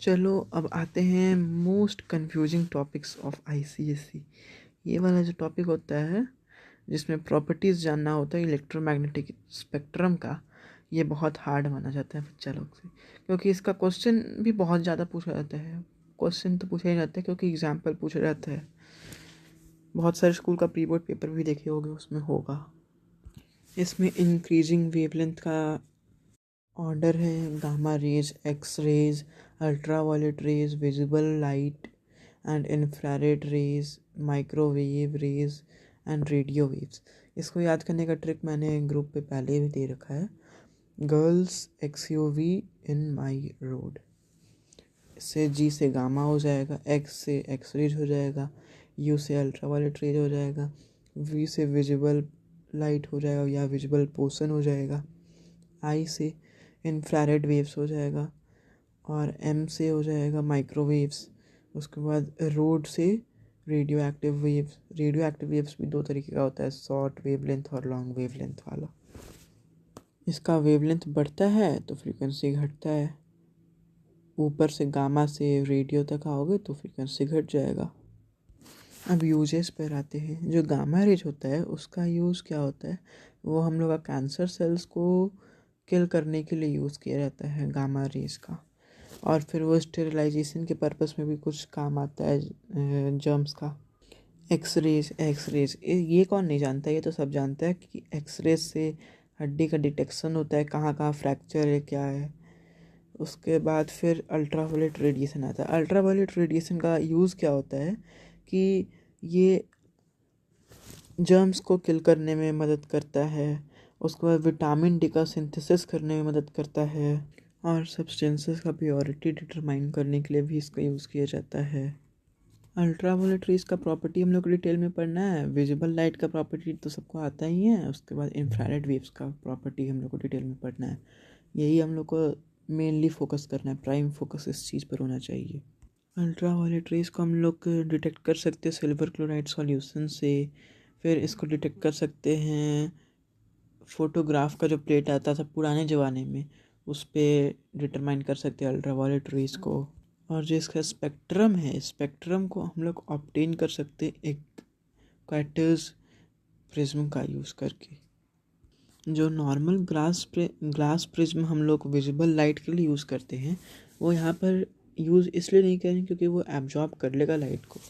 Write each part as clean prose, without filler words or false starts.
चलो अब आते हैं most confusing topics of ICSE. ये वाला जो टॉपिक होता है जिसमें प्रॉपर्टीज़ जानना होता है इलेक्ट्रोमैग्नेटिक स्पेक्ट्रम का, ये बहुत हार्ड माना जाता है बच्चा लोग से, क्योंकि इसका क्वेश्चन भी बहुत ज़्यादा पूछा जाता है। क्वेश्चन तो पूछा ही जाता है क्योंकि एग्जाम्पल पूछा जाता है। बहुत सारे स्कूल का प्री बोर्ड पेपर भी देखे होंगे, उसमें होगा। इसमें इंक्रीजिंग वेवलेंथ का ऑर्डर है gamma rays, X rays, ultraviolet rays, visible light and infrared rays, microwave rays and radio waves. इसको याद करने का ट्रिक मैंने ग्रुप पे पहले भी दे रखा है। गर्ल्स एक्सयूवी इन माई रोड, इससे जी से गामा हो जाएगा, एक्स से एक्स रेज हो जाएगा, यू से अल्ट्रावायलेट रेज हो जाएगा, वी से विजिबल लाइट हो जाएगा या विजिबल पोर्शन हो जाएगा, आई से इंफ्रारेड वेव्स हो जाएगा और एम से हो जाएगा माइक्रोवेव्स। उसके बाद रोड से radio active waves. Radio active waves भी दो तरीके का होता है, शॉर्ट वेवलेंथ और लॉन्ग वेवलेंथ वाला। इसका वेवलेंथ बढ़ता है तो फ्रीक्वेंसी घटता है। ऊपर से गामा से रेडियो तक आओगे तो फ्रीक्वेंसी घट जाएगा। अब यूजेस पर आते हैं। जो गामा रेज होता है उसका यूज़ क्या होता है, वो हम लोग का कैंसर सेल्स को किल करने के लिए यूज़ किया जाता है गामा रेज का। और फिर वो स्टेरिलाइजेशन के पर्पस में भी कुछ काम आता है जर्म्स का। एक्स रेज ये कौन नहीं जानता, ये तो सब जानता है कि एक्स रेज से हड्डी का डिटेक्शन होता है, कहाँ कहाँ फ्रैक्चर है क्या है। उसके बाद फिर अल्ट्रावायलेट रेडिएशन आता है। अल्ट्रावायलेट रेडिएशन का यूज़ क्या होता है कि ये जर्म्स को किल करने में मदद करता है। उसके बाद विटामिन डी का सिंथेसिस करने में मदद करता है और सब्सटेंसेस का प्योरिटी डिटरमाइन करने के लिए भी इसका यूज़ किया जाता है। अल्ट्रावायलेट रेज का प्रॉपर्टी हम लोग को डिटेल में पढ़ना है। विजिबल लाइट का प्रॉपर्टी तो सबको आता ही है। उसके बाद इंफ्रारेड वेव्स का प्रॉपर्टी हम लोग को डिटेल में पढ़ना है। यही हम लोग को मेनली फोकस करना है, प्राइम फोकस इस चीज़ पर होना चाहिए। अल्ट्रावायलेट रेज को हम लोग डिटेक्ट कर सकते हैं सिल्वर क्लोराइड सॉल्यूशन से। फिर इसको डिटेक्ट कर सकते हैं फोटोग्राफ का जो प्लेट आता था पुराने ज़माने में, उस पर डिटरमाइन कर सकते हैं अल्ट्रावायलेट रेज को। और जो इसका स्पेक्ट्रम है, स्पेक्ट्रम को हम लोग ऑब्टेन कर सकते हैं एक क्वार्टर्स प्रिज्म का यूज़ करके। जो नॉर्मल ग्लास प्रिज्म हम लोग विजिबल लाइट के लिए यूज़ करते हैं, वो यहाँ पर यूज़ इसलिए नहीं करें क्योंकि वो एब्जॉर्ब कर लेगा लाइट को।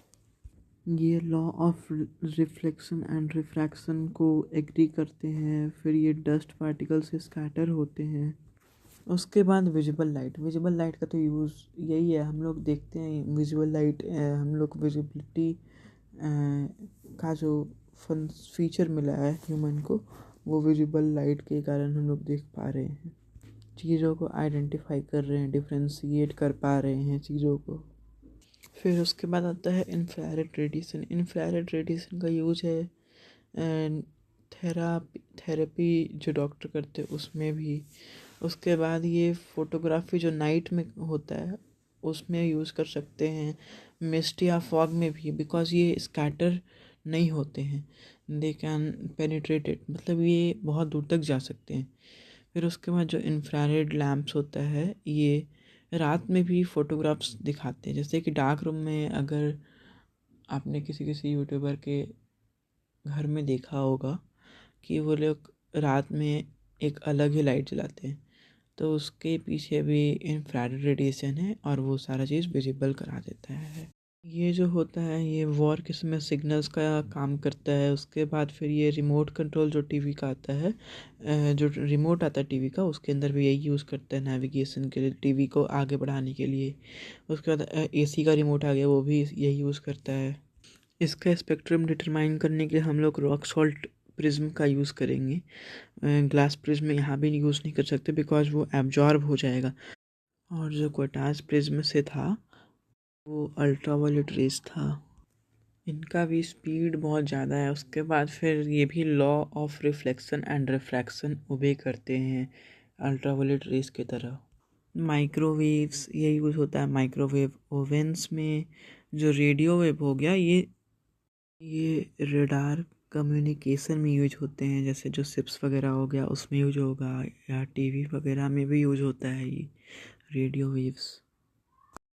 ये law of reflection and refraction को एग्री करते हैं। फिर ये डस्ट पार्टिकल से स्कैटर होते हैं। उसके बाद विजिबल लाइट का तो यूज़ यही है, हम लोग देखते हैं विजिबल लाइट। हम लोग विजिबिलिटी का जो फीचर मिला है ह्यूमन को, वो विजिबल लाइट के कारण हम लोग देख पा रहे हैं, चीज़ों को आइडेंटिफाई कर रहे हैं, डिफ्रेंशिएट कर पा रहे हैं चीज़ों को। फिर उसके बाद आता है इंफ्रारेड रेडिएशन। इंफ्रारेड रेडिएशन का यूज है थेरेपी जो डॉक्टर करते हैं उसमें भी। उसके बाद ये फोटोग्राफी जो नाइट में होता है उसमें यूज़ कर सकते हैं, मिस्ट या फॉग में भी, बिकॉज ये स्कैटर नहीं होते हैं, दे कैन पेनिट्रेटेड, मतलब ये बहुत दूर तक जा सकते हैं। फिर उसके बाद जो इंफ्रारेड लैम्प्स होता है ये रात में भी फोटोग्राफ्स दिखाते हैं। जैसे कि डार्क रूम में अगर आपने किसी किसी यूट्यूबर के घर में देखा होगा कि वो लोग रात में एक अलग ही लाइट जलाते हैं, तो उसके पीछे भी इंफ्रारेड रेडिएशन है और वो सारा चीज़ विजिबल करा देता है। ये जो होता है ये वॉर के समय सिग्नल्स का काम करता है। उसके बाद फिर ये रिमोट कंट्रोल जो टीवी का आता है, जो रिमोट आता है टीवी का, उसके अंदर भी यही यूज़ करता है नेविगेशन के लिए, टीवी को आगे बढ़ाने के लिए। उसके बाद एसी का रिमोट आ गया, वो भी यही यूज़ करता है। इसका स्पेक्ट्रम डिटरमाइन करने के लिए हम लोग रॉक सॉल्ट प्रिज्म का यूज़ करेंगे। ग्लास प्रिज्म यहाँ भी यूज़ नहीं कर सकते बिकॉज वो एब्जॉर्ब हो जाएगा। और जो क्वार्टाज प्रिज्म से था वो अल्ट्रावायलेट रेज था, इनका भी स्पीड बहुत ज़्यादा है। उसके बाद फिर ये भी law of reflection and refraction obey करते हैं अल्ट्रावायलेट रेज की तरह। माइक्रोवेव्स ये यूज़ होता है माइक्रोवेव ओवेंस में। जो रेडियो वेव हो गया ये रेडार कम्युनिकेशन में यूज होते हैं, जैसे जो शिप्स वगैरह हो गया उसमें यूज होगा, या टीवी वगैरह में भी यूज होता है ये रेडियो वेव्स।